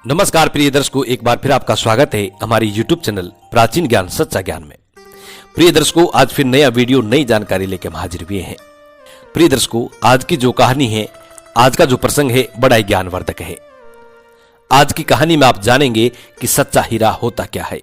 नमस्कार प्रिय दर्शकों, एक बार फिर आपका स्वागत है हमारी YouTube चैनल प्राचीन ज्ञान सच्चा ज्ञान में। प्रिय दर्शकों, आज फिर नया वीडियो नई जानकारी लेकर हम हाजिर हुए हैं। प्रिय दर्शकों, आज की जो कहानी है, आज का जो प्रसंग है, बड़ा ही ज्ञानवर्धक है। आज की कहानी में आप जानेंगे कि सच्चा हीरा होता क्या है।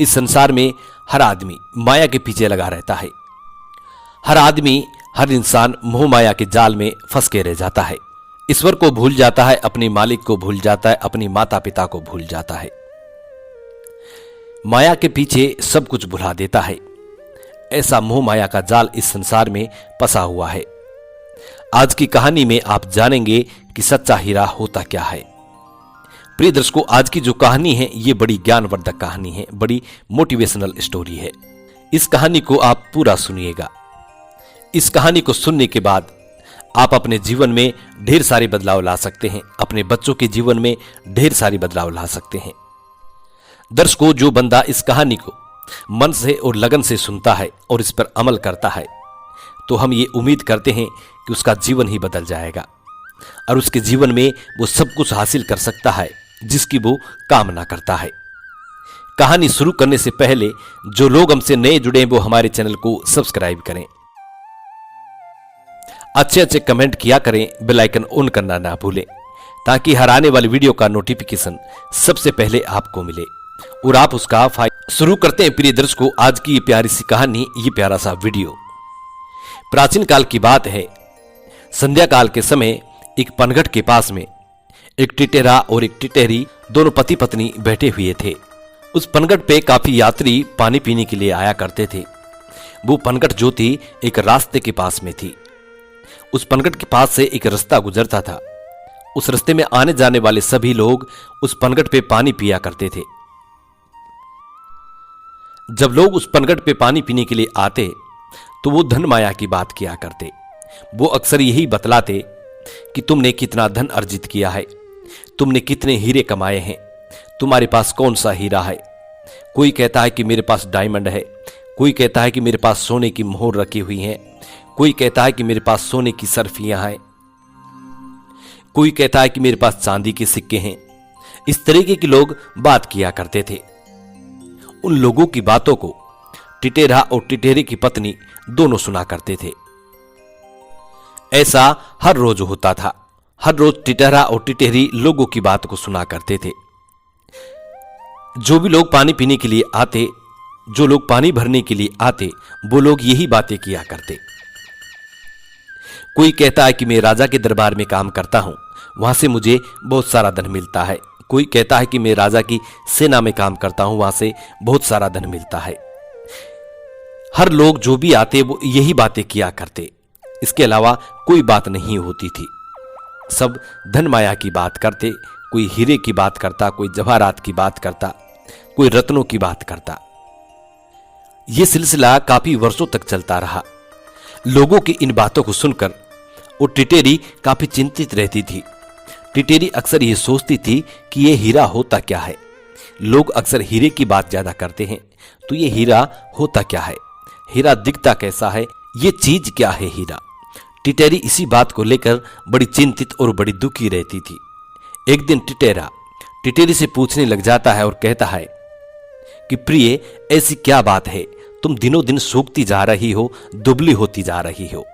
इस संसार में हर आदमी माया के पीछे लगा रहता है। हर आदमी, हर इंसान मोह माया के जाल में फंस के रह जाता है। ईश्वर को भूल जाता है, अपने मालिक को भूल जाता है, अपनी माता पिता को भूल जाता है। माया के पीछे सब कुछ भुला देता है। ऐसा मोह माया का जाल इस संसार में फंसा हुआ है। आज की कहानी में आप जानेंगे कि सच्चा हीरा होता क्या है। प्रिय दर्शकों, आज की जो कहानी है, ये बड़ी ज्ञानवर्धक कहानी है, बड़ी मोटिवेशनल स्टोरी है। इस कहानी को आप पूरा सुनिएगा। इस कहानी को सुनने के बाद आप अपने जीवन में ढेर सारे बदलाव ला सकते हैं, अपने बच्चों के जीवन में ढेर सारे बदलाव ला सकते हैं। दर्शकों, जो बंदा इस कहानी को मन से और लगन से सुनता है और इस पर अमल करता है, तो हम ये उम्मीद करते हैं कि उसका जीवन ही बदल जाएगा और उसके जीवन में वो सब कुछ हासिल कर सकता है जिसकी वो कामना करता है। कहानी शुरू करने से पहले जो लोग हमसे नए जुड़े हैं, वो हमारे चैनल को सब्सक्राइब करें, अच्छे अच्छे कमेंट किया करें, बेल आइकन ऑन करना ना भूलें, ताकि हर आने वाली वीडियो का नोटिफिकेशन सबसे पहले आपको मिले और आप उसका फायदा। शुरू करते हैं प्रिय दर्शकों आज की ये प्यारी सी कहानी, ये प्यारा सा वीडियो। प्राचीन काल की बात है। संध्या काल के समय एक पनघट के पास में एक टिटेरा और एक टिटेरी दोनों पति पत्नी बैठे हुए थे। उस पनघट पे काफी यात्री पानी पीने के लिए आया करते थे। वो पनघट जो थी एक रास्ते के पास में थी। उस पनघट के पास से एक रास्ता गुजरता था। उस रास्ते में आने जाने वाले सभी लोग उस पनघट पे पानी पिया करते थे। जब लोग उस पनघट पे पानी पीने के लिए आते तो वो धन माया की बात किया करते। वो अक्सर यही बतलाते कि तुमने कितना धन अर्जित किया है, तुमने कितने हीरे कमाए हैं, तुम्हारे पास कौन सा हीरा है। कोई कहता है कि मेरे पास डायमंड है, कोई कहता है कि मेरे पास सोने की मोहर रखी हुई है, कोई कहता है कि मेरे पास सोने की सर्फियां हैं, कोई कहता है कि मेरे पास चांदी के सिक्के हैं। इस तरीके के लोग बात किया करते थे। उन लोगों की बातों को टिटेरा और टिटेरी की पत्नी दोनों सुना करते थे। ऐसा हर रोज होता था। हर रोज टिटेरा और टिटेरी लोगों की बात को सुना करते थे। जो भी लोग पानी पीने के लिए आते, जो लोग पानी भरने के लिए आते, वो लोग यही बातें किया करते। कोई कहता है कि मैं राजा के दरबार में काम करता हूं, वहां से मुझे बहुत सारा धन मिलता है। कोई कहता है कि मैं राजा की सेना में काम करता हूं, वहां से बहुत सारा धन मिलता है। हर लोग जो भी आते वो यही बातें किया करते। इसके अलावा कोई बात नहीं होती थी। सब धन माया की बात करते। कोई हीरे की बात करता, कोई जवाहरात की बात करता, कोई रत्नों की बात करता। यह सिलसिला काफी वर्षों तक चलता रहा। लोगों की इन बातों को सुनकर और टिटेरी काफी चिंतित रहती थी। टिटेरी अक्सर ये सोचती थी कि ये हीरा होता क्या है। लोग अक्सर हीरे की बात ज्यादा करते हैं, तो ये हीरा होता क्या है, हीरा दिखता कैसा है, ये चीज क्या है हीरा। टिटेरी इसी बात को लेकर बड़ी चिंतित और बड़ी दुखी रहती थी। एक दिन टिटेरा टिटेरी से पूछने लग जाता है और कहता है कि प्रिय, ऐसी क्या बात है, तुम दिनों दिन सूखती जा रही हो, दुबली होती जा रही हो,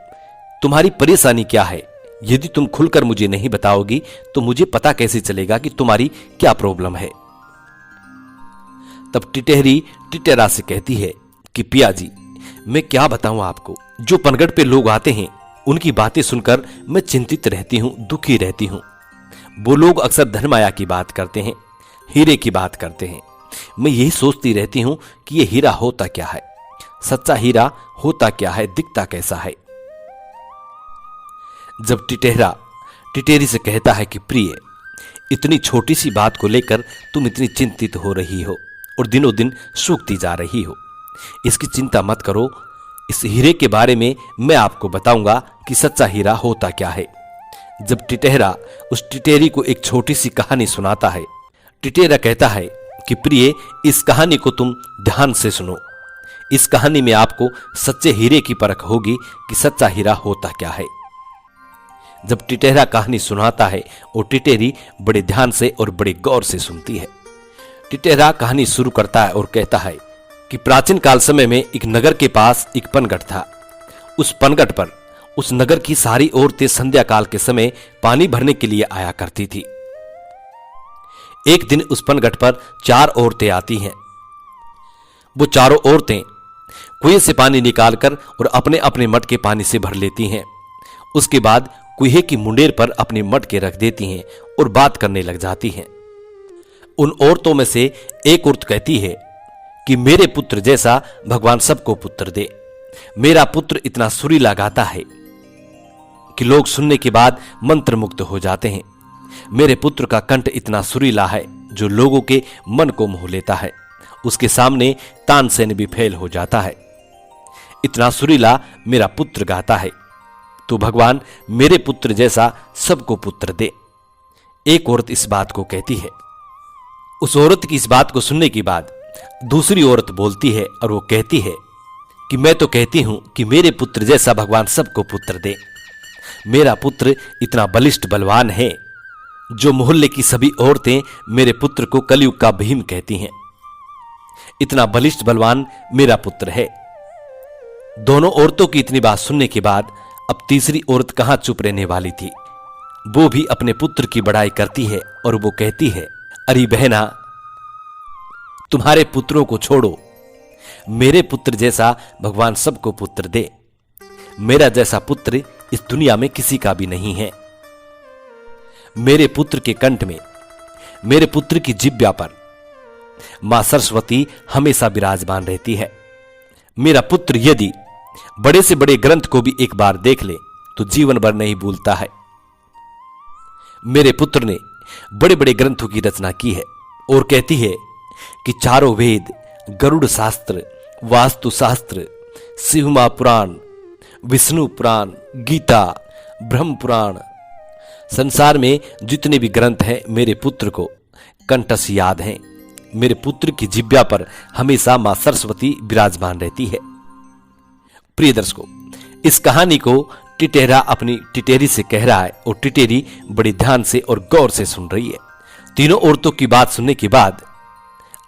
तुम्हारी परेशानी क्या है। यदि तुम खुलकर मुझे नहीं बताओगी तो मुझे पता कैसे चलेगा कि तुम्हारी क्या प्रॉब्लम है। तब टिटेरी टिटेरा से कहती है कि पिया जी, मैं क्या बताऊं आपको। जो पनघट पे लोग आते हैं उनकी बातें सुनकर मैं चिंतित रहती हूं, दुखी रहती हूं। वो लोग अक्सर धन माया की बात करते हैं, हीरे की बात करते हैं। मैं यही सोचती रहती हूं कि ये हीरा होता क्या है, सच्चा हीरा होता क्या है, दिखता कैसा है। जब टिटेरा टिटेरी से कहता है कि प्रिय, इतनी छोटी सी बात को लेकर तुम इतनी चिंतित हो रही हो और दिनों दिन सूखती जा रही हो, इसकी चिंता मत करो। इस हीरे के बारे में मैं आपको बताऊंगा कि सच्चा हीरा होता क्या है। जब टिटेरा उस टिटेरी को एक छोटी सी कहानी सुनाता है, टिटेरा कहता है कि प्रिय, इस कहानी को तुम ध्यान से सुनो। इस कहानी में आपको सच्चे हीरे की परख होगी कि सच्चा हीरा होता क्या है। जब टिटेरा कहानी सुनाता है और टिटेरी बड़े ध्यान से और बड़े गौर से सुनती है। टिटेरा कहानी शुरू करता है और कहता है कि प्राचीन काल समय में एक नगर के पास एक पनघट था। उस पनघट पर उस नगर की सारी औरतें संध्या काल के समय पानी भरने के लिए आया करती थी। एक दिन उस पनघट पर 4 औरतें आती हैं। वो चारों औरतें कुएं से पानी निकालकर और अपने अपने मटके पानी से भर लेती हैं। उसके बाद कुएं की मुंडेर पर अपने मटके रख देती हैं और बात करने लग जाती हैं। उन औरतों में से एक औरत कहती है कि मेरे पुत्र जैसा भगवान सबको पुत्र दे। मेरा पुत्र इतना सुरीला गाता है कि लोग सुनने के बाद मंत्रमुग्ध हो जाते हैं। मेरे पुत्र का कंठ इतना सुरीला है जो लोगों के मन को मोह लेता है। उसके सामने तानसेन भी फेल हो जाता है। इतना सुरीला मेरा पुत्र गाता है, तो भगवान मेरे पुत्र जैसा सबको पुत्र दे। एक औरत इस बात को कहती है। उस औरत की इस बात को सुनने के बाद दूसरी औरत बोलती है और वो कहती है कि मैं तो कहती हूं कि मेरे पुत्र जैसा भगवान सबको पुत्र दे। मेरा पुत्र इतना बलिष्ठ बलवान है जो मोहल्ले की सभी औरतें मेरे पुत्र को कलयुग का भीम कहती हैं। इतना बलिष्ठ बलवान मेरा पुत्र है। दोनों औरतों की इतनी बात सुनने के बाद अब तीसरी औरत कहां चुप रहने वाली थी। वो भी अपने पुत्र की बड़ाई करती है और वो कहती है, अरे बहना, तुम्हारे पुत्रों को छोड़ो, मेरे पुत्र जैसा भगवान सबको पुत्र दे। मेरा जैसा पुत्र इस दुनिया में किसी का भी नहीं है। मेरे पुत्र के कंठ में, मेरे पुत्र की जिह्वा पर मां सरस्वती हमेशा विराजमान रहती है। मेरा पुत्र यदि बड़े से बड़े ग्रंथ को भी एक बार देख ले तो जीवन भर नहीं भूलता है। मेरे पुत्र ने बड़े बड़े ग्रंथों की रचना की है और कहती है कि चारों वेद, गरुड़ शास्त्र, वास्तु शास्त्र, शिवमा पुराण, विष्णु पुराण, गीता, ब्रह्म पुराण, संसार में जितने भी ग्रंथ हैं मेरे पुत्र को कंठस्थ याद हैं। मेरे पुत्र की जिह्वा पर हमेशा मां सरस्वती विराजमान रहती है। प्रिय दर्शकों, इस कहानी को टिटेरा अपनी टिटेरी से कह रहा है और टिटेरी बड़े ध्यान से और गौर से सुन रही है। तीनों औरतों की बात सुनने के बाद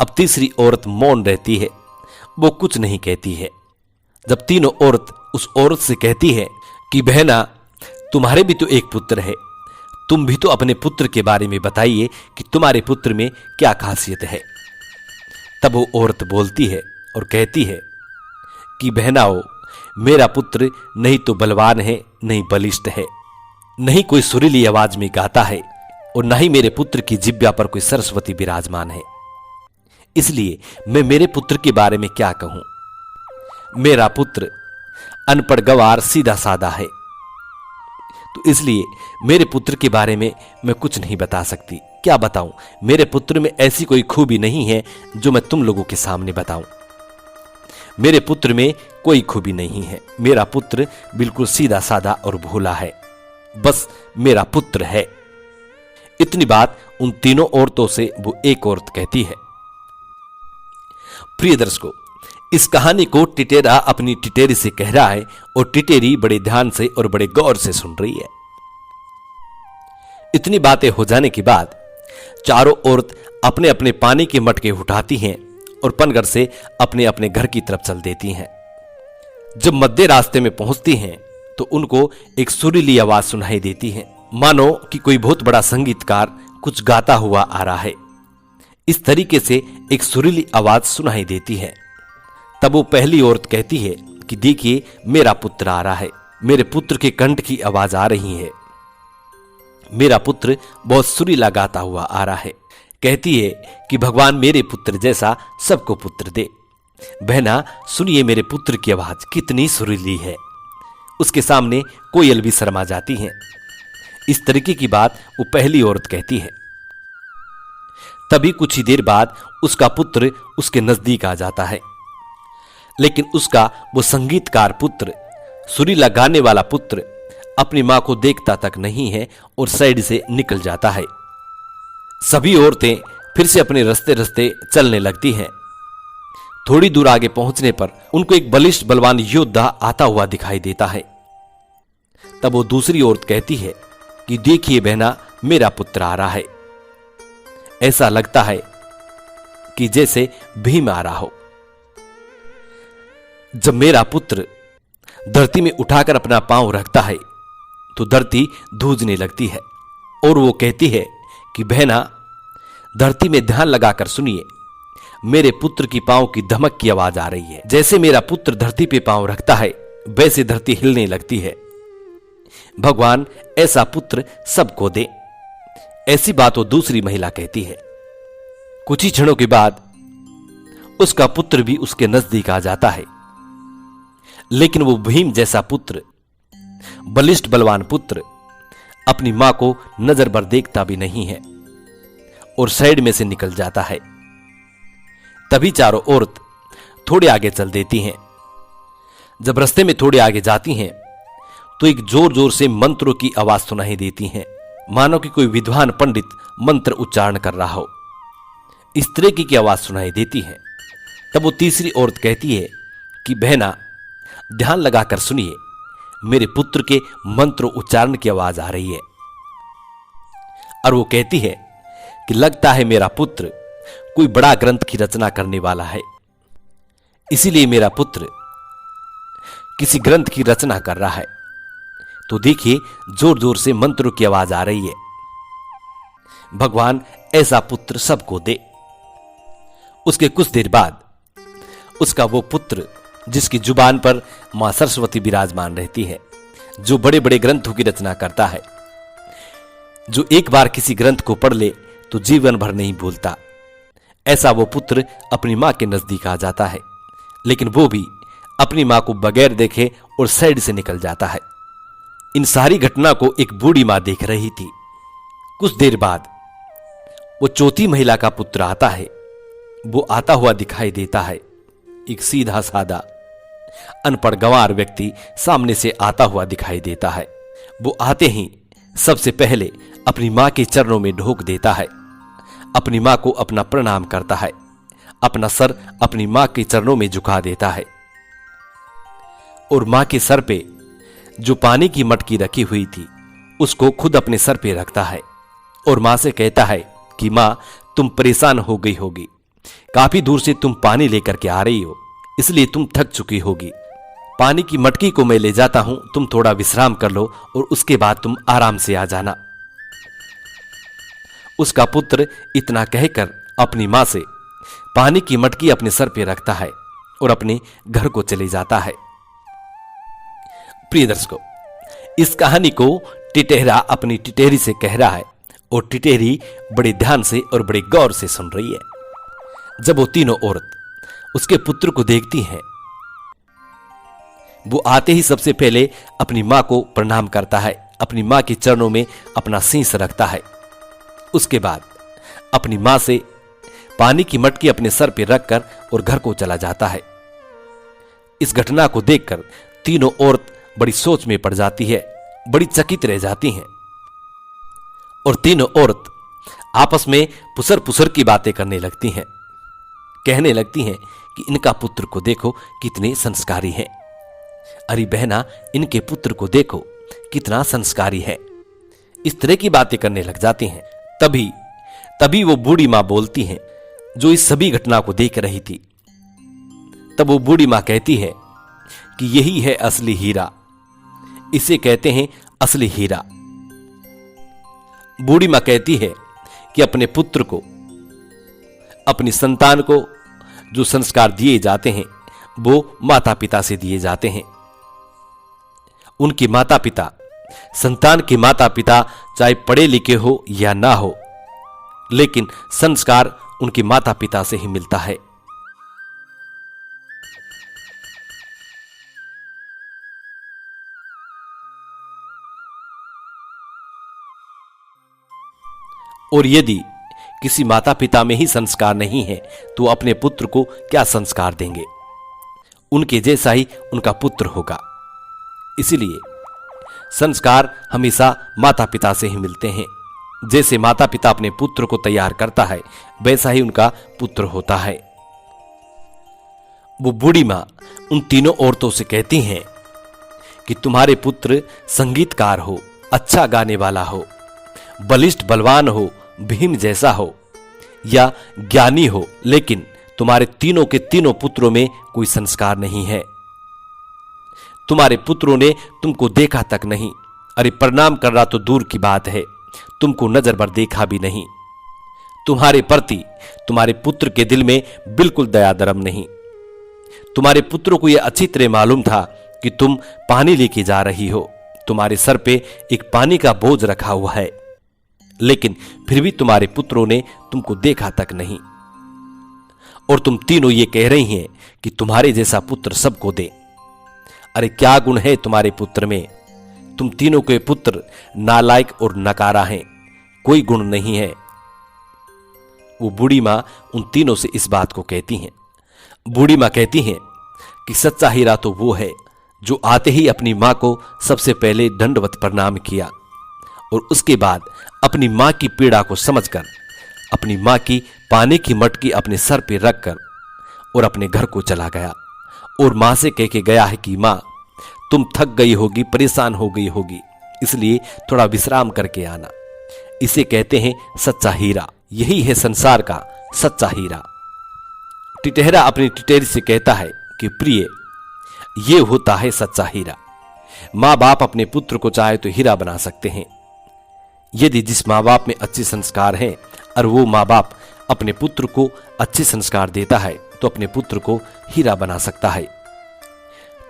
अब तीसरी औरत मौन रहती है। वो कुछ नहीं कहती है। जब तीनों औरत उस औरत से कहती है कि बहना, तुम्हारे भी तो एक पुत्र है, तुम भी तो अपने पुत्र के बारे में बताइए कि तुम्हारे पुत्र में क्या खासियत है। तब वो औरत बोलती है और कहती है कि बहनाओ, मेरा पुत्र नहीं तो बलवान है, नहीं बलिष्ठ है, नहीं कोई सुरीली आवाज में गाता है और न ही मेरे पुत्र की जिह्वा पर कोई सरस्वती विराजमान है। इसलिए मैं मेरे पुत्र के बारे में क्या कहूं। मेरा पुत्र अनपढ़ गवार सीधा साधा है, तो इसलिए मेरे पुत्र के बारे में मैं कुछ नहीं बता सकती। क्या बताऊं, मेरे पुत्र में ऐसी कोई खूबी नहीं है जो मैं तुम लोगों के सामने बताऊं। मेरे पुत्र में कोई खूबी नहीं है। मेरा पुत्र बिल्कुल सीधा साधा और भोला है। बस मेरा पुत्र है। इतनी बात उन तीनों औरतों से वो एक औरत कहती है। प्रिय दर्शकों, इस कहानी को टिटेरा अपनी टिटेरी से कह रहा है और टिटेरी बड़े ध्यान से और बड़े गौर से सुन रही है। इतनी बातें हो जाने के बाद चारों औरत अपने अपने पानी के मटके उठाती हैं और पनघट से अपने अपने घर की तरफ चल देती हैं। जब मध्य रास्ते में पहुंचती हैं तो उनको एक सुरीली आवाज सुनाई देती है, मानो कि कोई बहुत बड़ा संगीतकार कुछ गाता हुआ आ रहा है। इस तरीके से एक सुरीली आवाज सुनाई देती है। तब वो पहली औरत कहती है कि देखिए, मेरा पुत्र आ रहा है, मेरे पुत्र के कंठ की आवाज आ रही है। मेरा पुत्र बहुत सुरीला गाता हुआ आ रहा है। कहती है कि भगवान मेरे पुत्र जैसा सबको पुत्र दे। बहना, सुनिए मेरे पुत्र की आवाज कितनी सुरीली है। उसके सामने कोयल भी शर्मा जाती है। इस तरीके की बात वो पहली औरत कहती है। तभी कुछ ही देर बाद उसका पुत्र उसके नजदीक आ जाता है, लेकिन उसका वो संगीतकार पुत्र, सुरीला गाने वाला पुत्र अपनी मां को देखता तक नहीं है और साइड से निकल जाता है। सभी औरतें फिर से अपने रास्ते रास्ते चलने लगती हैं। थोड़ी दूर आगे पहुंचने पर उनको एक बलिष्ठ बलवान योद्धा आता हुआ दिखाई देता है। तब वो दूसरी औरत कहती है कि देखिए बहना, मेरा पुत्र आ रहा है। ऐसा लगता है कि जैसे भीम आ रहा हो। जब मेरा पुत्र धरती में उठाकर अपना पांव रखता है तो धरती धूजने लगती है और वो कहती है कि बहना, धरती में ध्यान लगाकर सुनिए, मेरे पुत्र की पांव की धमक की आवाज आ रही है। जैसे मेरा पुत्र धरती पे पांव रखता है वैसे धरती हिलने लगती है। भगवान ऐसा पुत्र सबको दे। ऐसी बात वो दूसरी महिला कहती है। कुछ ही क्षणों के बाद उसका पुत्र भी उसके नजदीक आ जाता है, लेकिन वो भीम जैसा पुत्र, बलिष्ठ बलवान पुत्र, अपनी मां को नजर भर देखता भी नहीं है और साइड में से निकल जाता है। तभी चारों औरत थोड़े आगे चल देती हैं। जब रास्ते में थोड़े आगे जाती हैं तो एक जोर जोर से मंत्रों की आवाज सुनाई देती है, मानो कि कोई विद्वान पंडित मंत्र उच्चारण कर रहा हो। इस तरह की आवाज सुनाई देती है। तब वो तीसरी औरत कहती है कि बहना, ध्यान लगाकर सुनिए, मेरे पुत्र के मंत्र उच्चारण की आवाज आ रही है। और वो कहती है कि लगता है मेरा पुत्र कोई बड़ा ग्रंथ की रचना करने वाला है, इसीलिए मेरा पुत्र किसी ग्रंथ की रचना कर रहा है। तो देखिए, जोर जोर से मंत्रों की आवाज आ रही है। भगवान ऐसा पुत्र सबको दे। उसके कुछ देर बाद उसका वो पुत्र, जिसकी जुबान पर मां सरस्वती विराजमान रहती है, जो बड़े बड़े ग्रंथों की रचना करता है, जो एक बार किसी ग्रंथ को पढ़ ले तो जीवन भर नहीं भूलता, ऐसा वो पुत्र अपनी मां के नजदीक आ जाता है। लेकिन वो भी अपनी मां को बगैर देखे और साइड से निकल जाता है। इन सारी घटना को एक बूढ़ी मां देख रही थी। कुछ देर बाद वो चौथी महिला का पुत्र आता है। वो आता हुआ दिखाई देता है। एक सीधा साधा अनपढ़ गंवार व्यक्ति सामने से आता हुआ दिखाई देता है। वो आते ही सबसे पहले अपनी मां के चरणों में ढोक देता है, अपनी मां को अपना प्रणाम करता है, अपना सर अपनी मां के चरणों में झुका देता है और मां के सर पे जो पानी की मटकी रखी हुई थी उसको खुद अपने सर पे रखता है और मां से कहता है कि मां, तुम परेशान हो गई होगी, काफी दूर से तुम पानी लेकर के आ रही हो, इसलिए तुम थक चुकी होगी। पानी की मटकी को मैं ले जाता हूं, तुम थोड़ा विश्राम कर लो और उसके बाद तुम आराम से आ जाना। उसका पुत्र इतना कहकर अपनी मां से पानी की मटकी अपने सर पे रखता है और अपने घर को चले जाता है। प्रिय दर्शकों, इस कहानी को टिटेहरा अपनी टिटेहरी से कह रहा है और टिटेहरी बड़े ध्यान से और बड़े गौर से सुन रही है। जब वो तीनों औरत उसके पुत्र को देखती हैं, वो आते ही सबसे पहले अपनी मां को प्रणाम करता है, अपनी मां के चरणों में अपना शीश रखता है। उसके बाद अपनी मां से पानी की मटकी अपने सर पर रखकर और घर को चला जाता है। इस घटना को देखकर तीनों औरत बड़ी सोच में पड़ जाती है, बड़ी चकित रह जाती हैं और तीनों औरत आपस में पुसर पुसर की बातें करने लगती हैं। कहने लगती हैं कि इनका पुत्र को देखो कितने संस्कारी है। अरे बहना, इनके पुत्र को देखो कितना संस्कारी है। इस तरह की बातें करने लग जाती हैं। तभी वो बूढ़ी मां बोलती है जो इस सभी घटना को देख रही थी। तब वो बूढ़ी मां कहती है कि यही है असली हीरा, इसे कहते हैं असली हीरा। बूढ़ी मां कहती है कि अपने पुत्र को, अपनी संतान को जो संस्कार दिए जाते हैं वो माता पिता से दिए जाते हैं। उनके माता पिता, संतान के माता पिता चाहे पढ़े लिखे हो या ना हो, लेकिन संस्कार उनके माता पिता से ही मिलता है। और यदि किसी माता पिता में ही संस्कार नहीं है तो अपने पुत्र को क्या संस्कार देंगे? उनके जैसा ही उनका पुत्र होगा। इसीलिए संस्कार हमेशा माता पिता से ही मिलते हैं। जैसे माता पिता अपने पुत्र को तैयार करता है वैसा ही उनका पुत्र होता है। वो बूढ़ी मां उन तीनों औरतों से कहती हैं कि तुम्हारे पुत्र संगीतकार हो, अच्छा गाने वाला हो, बलिष्ठ बलवान हो, भीम जैसा हो या ज्ञानी हो, लेकिन तुम्हारे तीनों के तीनों पुत्रों में कोई संस्कार नहीं है। तुम्हारे पुत्रों ने तुमको देखा तक नहीं, अरे प्रणाम करना तो दूर की बात है, तुमको नजर भर देखा भी नहीं। तुम्हारे प्रति तुम्हारे पुत्र के दिल में बिल्कुल दया धर्म नहीं। तुम्हारे पुत्रों को यह अच्छी तरह मालूम था कि तुम पानी लेके जा रही हो, तुम्हारे सर पे एक पानी का बोझ रखा हुआ है, लेकिन फिर भी तुम्हारे पुत्रों ने तुमको देखा तक नहीं। और तुम तीनों ये कह रही हैं कि तुम्हारे जैसा पुत्र सबको दे। अरे क्या गुण है तुम्हारे पुत्र में? तुम तीनों के पुत्र नालायक और नकारा हैं, कोई गुण नहीं है। वो बूढ़ी मां उन तीनों से इस बात को कहती हैं। बूढ़ी मां कहती हैं कि सच्चा हीरा तो वो है जो आते ही अपनी मां को सबसे पहले दंडवत प्रणाम किया और उसके बाद अपनी मां की पीड़ा को समझकर अपनी मां की पानी की मटकी अपने सर पर रखकर और अपने घर को चला गया और मां से कह के गया है कि मां, तुम थक गई होगी, परेशान हो गई होगी, इसलिए थोड़ा विश्राम करके आना। इसे कहते हैं सच्चा हीरा। यही है संसार का सच्चा हीरा। टिटहरा अपनी टिटेरी से कहता है कि प्रिय, ये होता है सच्चा हीरा। मां बाप अपने पुत्र को चाहे तो हीरा बना सकते हैं। यदि जिस मां बाप में अच्छे संस्कार हैं और वो मां बाप अपने पुत्र को अच्छे संस्कार देता है तो अपने पुत्र को हीरा बना सकता है।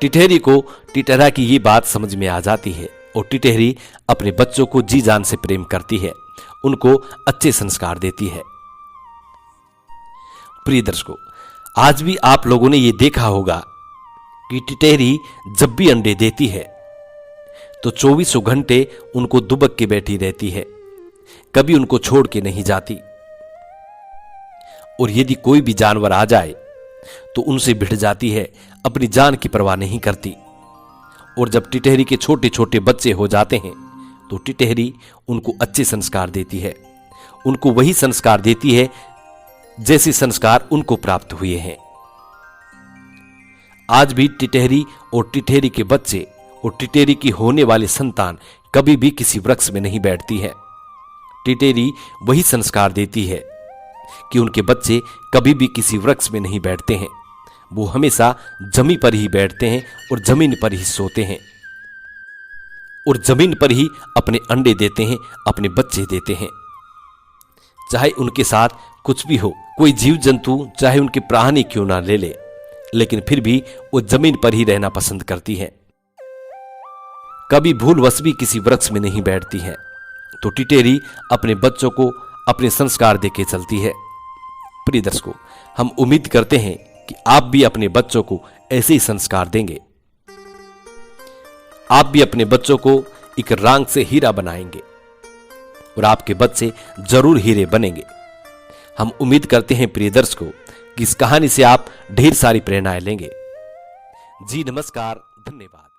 टिटहरी को टिटहरा की ये बात समझ में आ जाती है और टिटहरी अपने बच्चों को जी जान से प्रेम करती है, उनको अच्छे संस्कार देती है। प्रिय दर्शकों, आज भी आप लोगों ने ये देखा होगा कि टिटहरी जब भी अंडे देती है तो 24 घंटे उनको दुबक के बैठी रहती है, कभी उनको छोड़ के नहीं जाती। और यदि कोई भी जानवर आ जाए तो उनसे भिड़ जाती है, अपनी जान की परवाह नहीं करती। और जब टिटहरी के छोटे छोटे बच्चे हो जाते हैं तो टिटहरी उनको अच्छे संस्कार देती है, उनको वही संस्कार देती है जैसे संस्कार उनको प्राप्त हुए हैं। आज भी टिटहरी और टिटहरी के बच्चे और टिटहरी की होने वाली संतान कभी भी किसी वृक्ष में नहीं बैठती है। टिटहरी वही संस्कार देती है कि उनके बच्चे कभी भी किसी वृक्ष में नहीं बैठते हैं, वो हमेशा जमीन पर ही बैठते हैं और जमीन पर ही सोते हैं और जमीन पर ही अपने अंडे देते हैं, अपने बच्चे देते हैं। चाहे उनके साथ कुछ भी हो, कोई जीव जंतु चाहे उनके प्राण ही क्यों ना ले ले, लेकिन फिर भी वो जमीन पर ही रहना पसंद करती है, कभी भूलवश भी किसी वृक्ष में नहीं बैठती है। तो टिटहरी अपने बच्चों को अपने संस्कार देके चलती है। प्रिय दर्शकों, हम उम्मीद करते हैं कि आप भी अपने बच्चों को ऐसे ही संस्कार देंगे, आप भी अपने बच्चों को एक रांग से हीरा बनाएंगे और आपके बच्चे जरूर हीरे बनेंगे। हम उम्मीद करते हैं प्रिय दर्शकों कि इस कहानी से आप ढेर सारी प्रेरणाएं लेंगे। जी नमस्कार, धन्यवाद।